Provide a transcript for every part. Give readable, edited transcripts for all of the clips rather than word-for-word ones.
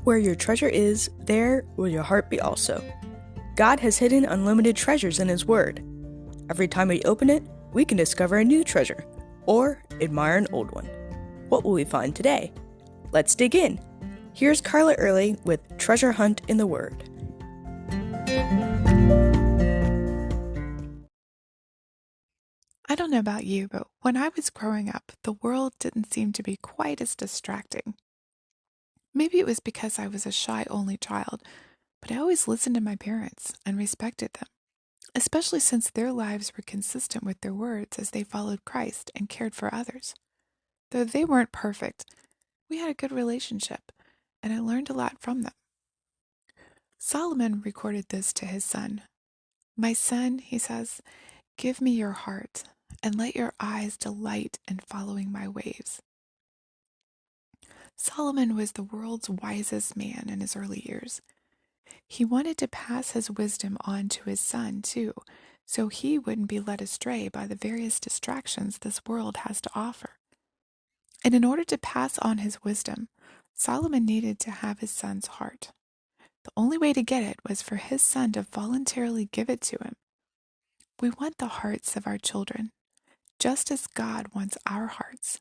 Where your treasure is, there will your heart be also. God has hidden unlimited treasures in His Word. Every time we open it, we can discover a new treasure, or admire an old one. What will we find today? Let's dig in. Here's Carla Early with Treasure Hunt in the Word. I don't know about you, but when I was growing up, the world didn't seem to be quite as distracting. Maybe it was because I was a shy only child, but I always listened to my parents and respected them, especially since their lives were consistent with their words as they followed Christ and cared for others. Though they weren't perfect, we had a good relationship, and I learned a lot from them. Solomon recorded this to his son. "My son," he says, "give me your heart, and let your eyes delight in following my ways." Solomon was the world's wisest man in his early years. He wanted to pass his wisdom on to his son, too, so he wouldn't be led astray by the various distractions this world has to offer. And in order to pass on his wisdom, Solomon needed to have his son's heart. The only way to get it was for his son to voluntarily give it to him. We want the hearts of our children, just as God wants our hearts.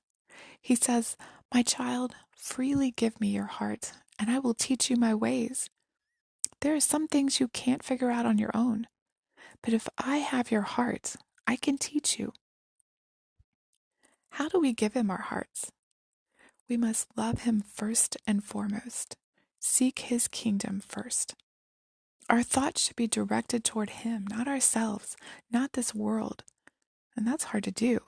He says, "My child, freely give me your heart, and I will teach you my ways." There are some things you can't figure out on your own, but if I have your heart, I can teach you. How do we give him our hearts? We must love him first and foremost. Seek his kingdom first. Our thoughts should be directed toward him, not ourselves, not this world. And that's hard to do.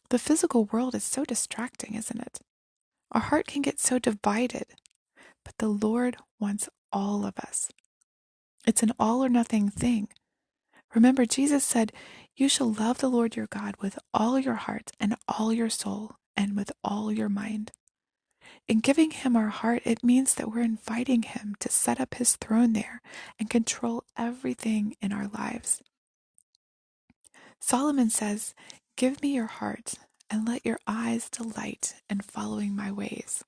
The physical world is so distracting, isn't it? Our heart can get so divided, but the Lord wants all of us. It's an all or nothing thing. Remember, Jesus said, "You shall love the Lord your God with all your heart and all your soul and with all your mind." In giving him our heart, it means that we're inviting him to set up his throne there and control everything in our lives. Solomon says, "Give me your heart and let your eyes delight in following my ways."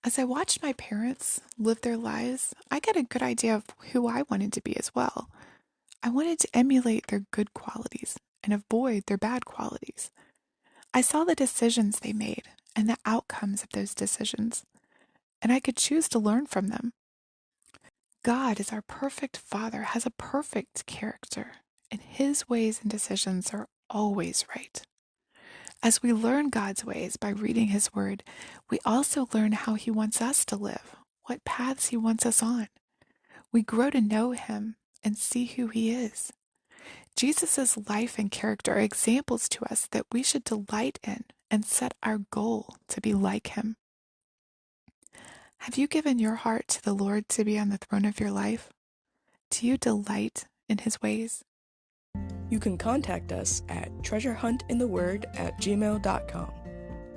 As I watched my parents live their lives, I got a good idea of who I wanted to be as well. I wanted to emulate their good qualities and avoid their bad qualities. I saw the decisions they made and the outcomes of those decisions, and I could choose to learn from them. God, as our perfect Father, has a perfect character, and his ways and decisions are always right. As we learn God's ways by reading his word, we also learn how he wants us to live, what paths he wants us on. We grow to know him and see who he is. Jesus' life and character are examples to us that we should delight in and set our goal to be like him. Have you given your heart to the Lord to be on the throne of your life? Do you delight in his ways? You can contact us at treasurehuntintheword@gmail.com.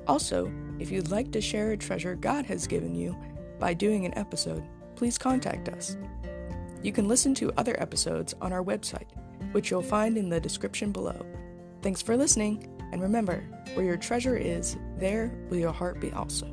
Also, if you'd like to share a treasure God has given you by doing an episode, please contact us. You can listen to other episodes on our website, which you'll find in the description below. Thanks for listening, and remember, where your treasure is, there will your heart be also.